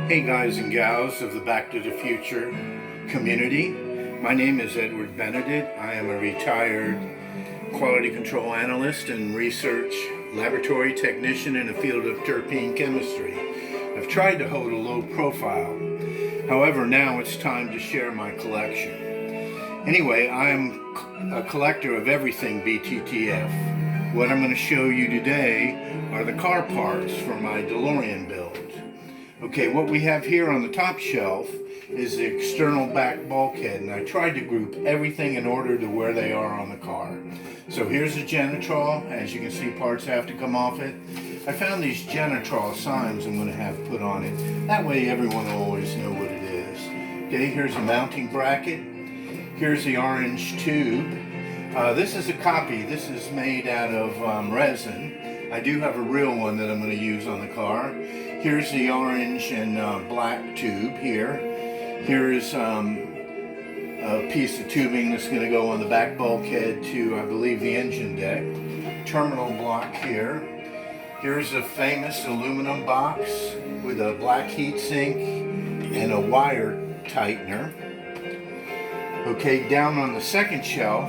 Hey guys and gals of the Back to the Future community. My name is Edward Benedict. I am a retired quality control analyst and research laboratory technician in the field of terpene chemistry. I've tried to hold a low profile. However, now it's time to share my collection. Anyway, I'm a collector of everything BTTF. What I'm going to show you today are the car parts for my DeLorean build. Okay, what we have here on the top shelf is the external back bulkhead, and I tried to group everything in order to where they are on the car. So here's the Genitral. As you can see, parts have to come off it. I found these Genitral signs I'm going to have put on it. That way everyone will always know what it is. Okay, here's a mounting bracket. Here's the orange tube. This is a copy. This is made out of resin. I do have a real one that I'm going to use on the car. Here's the orange and black tube here. Here's a piece of tubing that's going to go on the back bulkhead to, I believe, the engine deck. Terminal block here. Here's a famous aluminum box with a black heat sink and a wire tightener. Okay, down on the second shelf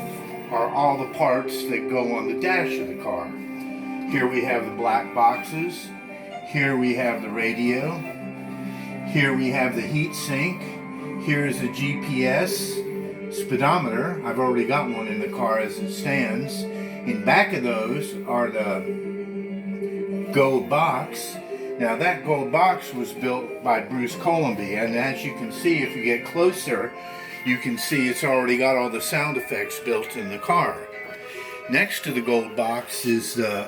are all the parts that go on the dash of the car. Here we have the black boxes. Here we have the radio. Here we have the heat sink. Here is the GPS speedometer. I've already got one in the car as it stands. In back of those are the gold box. Now that gold box was built by Bruce Colomby, and as you can see, if you get closer, you can see it's already got all the sound effects built in the car. Next to the gold box is the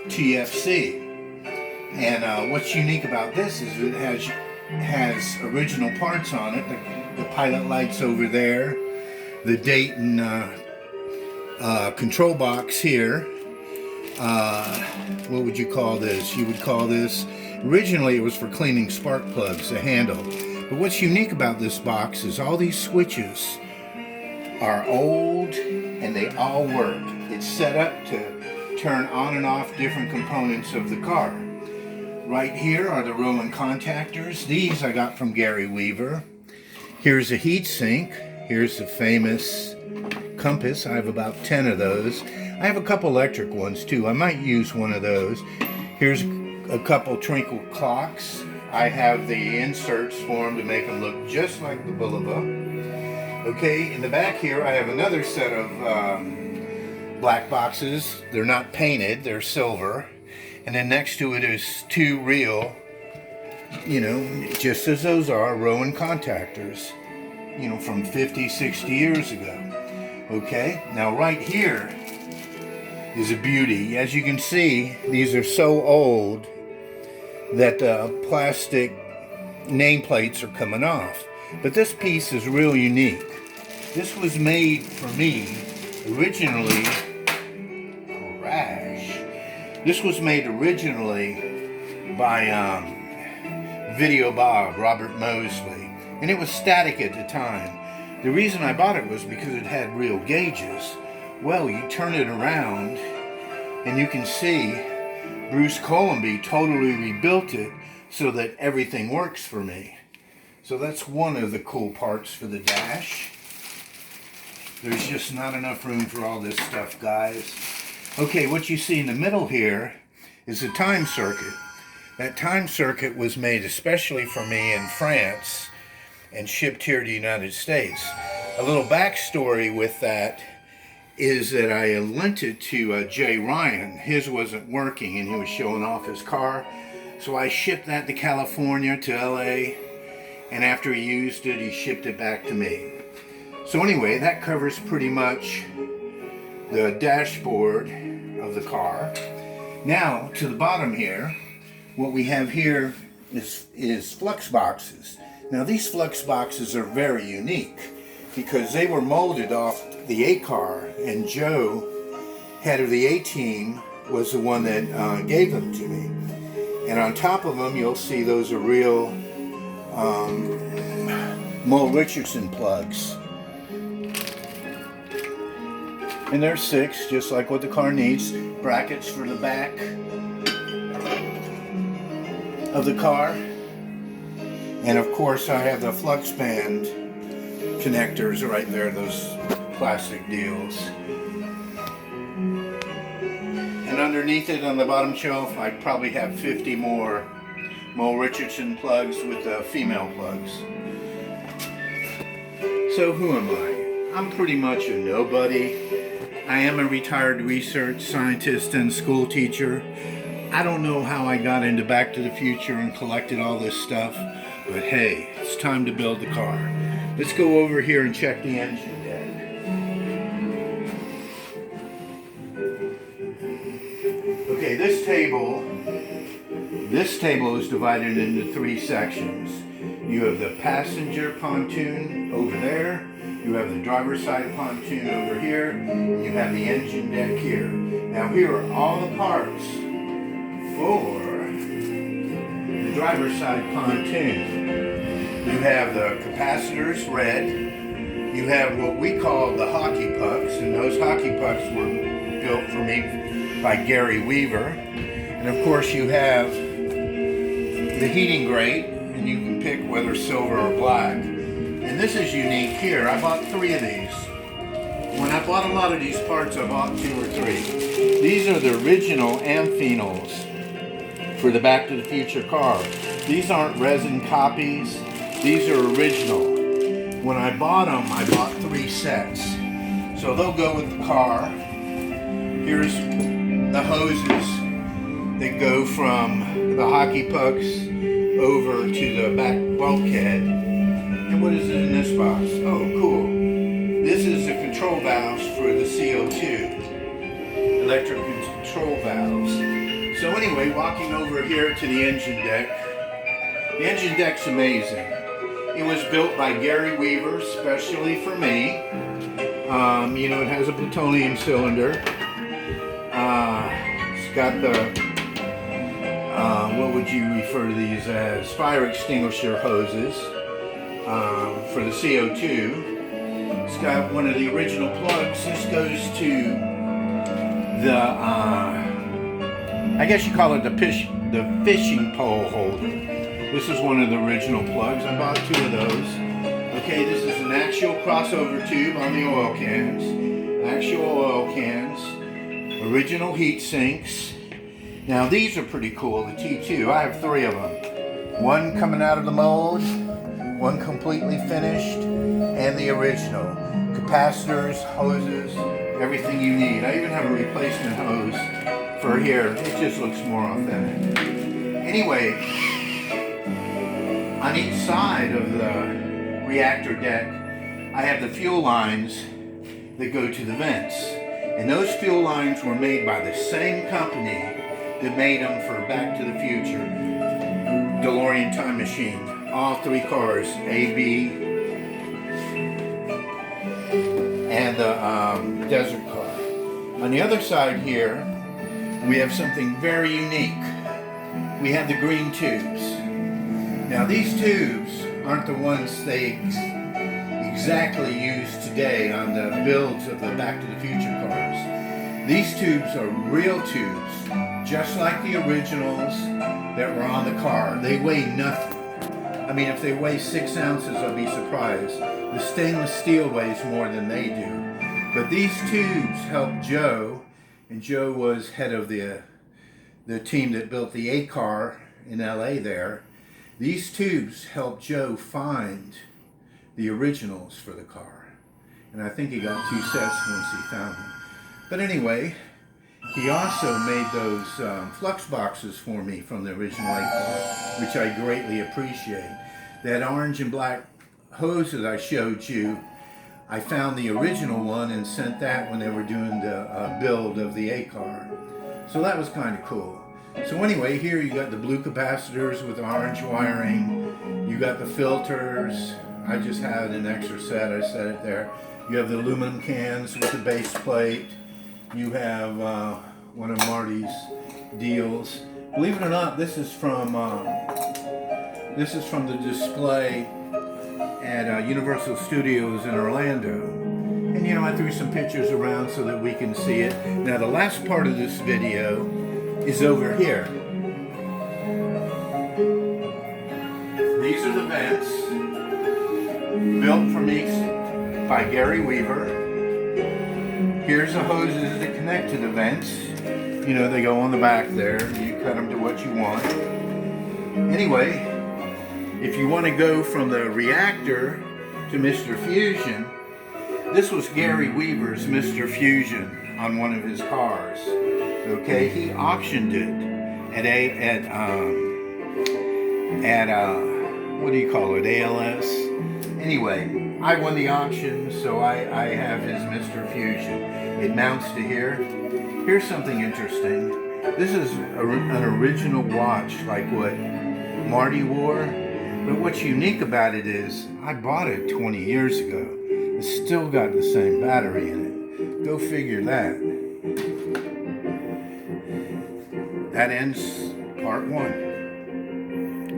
TFC. And what's unique about this is it has original parts on it. The pilot lights over there, the Dayton control box here. What would you call this? You would call this, originally it was for cleaning spark plugs, the handle. But what's unique about this box is all these switches are old and they all work. It's set up to turn on and off different components of the car. Right here are the Rowan contactors. These I got from Gary Weaver. Here's a heat sink. Here's the famous compass. I have about 10 of those. I have a couple electric ones too. I might use one of those. Here's a couple twinkle clocks. I have the inserts for them to make them look just like the Bulova. Okay, in the back here I have another set of black boxes. They're not painted, they're silver. And then next to it is two real, just as those are, Rowan contactors, from 50, 60 years ago. Okay, now right here is a beauty. As you can see, these are so old that the plastic nameplates are coming off. But this piece is real unique. This was made for me originally, This was made originally by Video Bob, Robert Mosley, and it was static at the time. The reason I bought it was because it had real gauges. Well, you turn it around and you can see Bruce Colomby totally rebuilt it so that everything works for me. So that's one of the cool parts for the dash. There's just not enough room for all this stuff, guys. Okay, what you see in the middle here is a time circuit. That time circuit was made especially for me in France and shipped here to the United States. A little backstory with that is that I lent it to Jay Ryan. His wasn't working and he was showing off his car. So I shipped that to California, to LA, and after he used it, he shipped it back to me. So anyway, that covers pretty much the dashboard of the car. Now, to the bottom here, what we have here is flux boxes. Now these flux boxes are very unique because they were molded off the A car, and Joe, head of the A team, was the one that gave them to me. And on top of them, you'll see those are real Mo Richardson plugs. And there's 6, just like what the car needs. Brackets for the back of the car. And of course I have the flux band connectors right there, those plastic deals. And underneath it on the bottom shelf, I probably have 50 more Mo Richardson plugs with female plugs. So who am I? I'm pretty much a nobody. I am a retired research scientist and school teacher. I don't know how I got into Back to the Future and collected all this stuff, but hey, it's time to build the car. Let's go over here and check the engine deck. Okay, this table is divided into 3 sections. You have the passenger pontoon over there, you have the driver's side pontoon over here, and you have the engine deck here. Now here are all the parts for the driver's side pontoon. You have the capacitors, red. You have what we call the hockey pucks, and those hockey pucks were built for me by Gary Weaver. And of course you have the heating grate, and you can pick whether silver or black. And this is unique here. I bought 3 of these. When I bought a lot of these parts, I bought 2 or 3. These are the original amphenals for the Back to the Future car. These aren't resin copies. These are original. When I bought them, I bought 3 sets. So they'll go with the car. Here's the hoses that go from the hockey pucks over to the back bulkhead. And what is in this box? Oh, cool. This is the control valves for the CO2. Electric control valves. So anyway, walking over here to the engine deck. The engine deck's amazing. It was built by Gary Weaver, specially for me. You know, it has a plutonium cylinder. It's got the, what would you refer to these as? Fire extinguisher hoses for the CO2. It's got one of the original plugs. This goes to the, I guess you call it the fishing pole holder. This is one of the original plugs. I bought 2 of those. Okay, this is an actual crossover tube on the oil cans. Actual oil cans. Original heat sinks. Now these are pretty cool, the T2. I have 3 of them. One coming out of the mold, one completely finished, and the original. Capacitors, hoses, everything you need. I even have a replacement hose for here. It just looks more authentic. Anyway, on each side of the reactor deck, I have the fuel lines that go to the vents. And those fuel lines were made by the same company that made them for Back to the Future DeLorean Time Machine. All 3 cars, A, B, and the desert car. On the other side here, we have something very unique. We have the green tubes. Now these tubes aren't the ones they exactly use today on the builds of the Back to the Future cars. These tubes are real tubes, just like the originals that were on the car. They weigh nothing. I mean, if they weigh 6 ounces, I'll be surprised. The stainless steel weighs more than they do. But these tubes helped Joe, and Joe was head of the team that built the A car in LA there, these tubes helped Joe find the originals for the car. And I think he got 2 sets once he found them. But anyway, he also made those flux boxes for me from the original 8 car, which I greatly appreciate. That orange and black hose that I showed you, I found the original one and sent that when they were doing the build of the A car. So that was kind of cool. So anyway, here you got the blue capacitors with orange wiring. You got the filters. I just had an extra set. I set it there. You have the aluminum cans with the base plate. You have one of Marty's deals. Believe it or not, this is from the display at Universal Studios in Orlando. And you know, I threw some pictures around so that we can see it. Now the last part of this video is over here. These are the vents built for me by Gary Weaver. Here's the hoses that connect to the vents. You know, they go on the back there. You cut them to what you want. Anyway, if you want to go from the reactor to Mr. Fusion, this was Gary Weaver's Mr. Fusion on one of his cars. Okay, he auctioned it at what do you call it, ALS? Anyway, I won the auction, so I have his Mr. Fusion. It mounts to here. Here's something interesting. This is an original watch, like what Marty wore. But what's unique about it is, I bought it 20 years ago. It's still got the same battery in it. Go figure that. That ends part 1.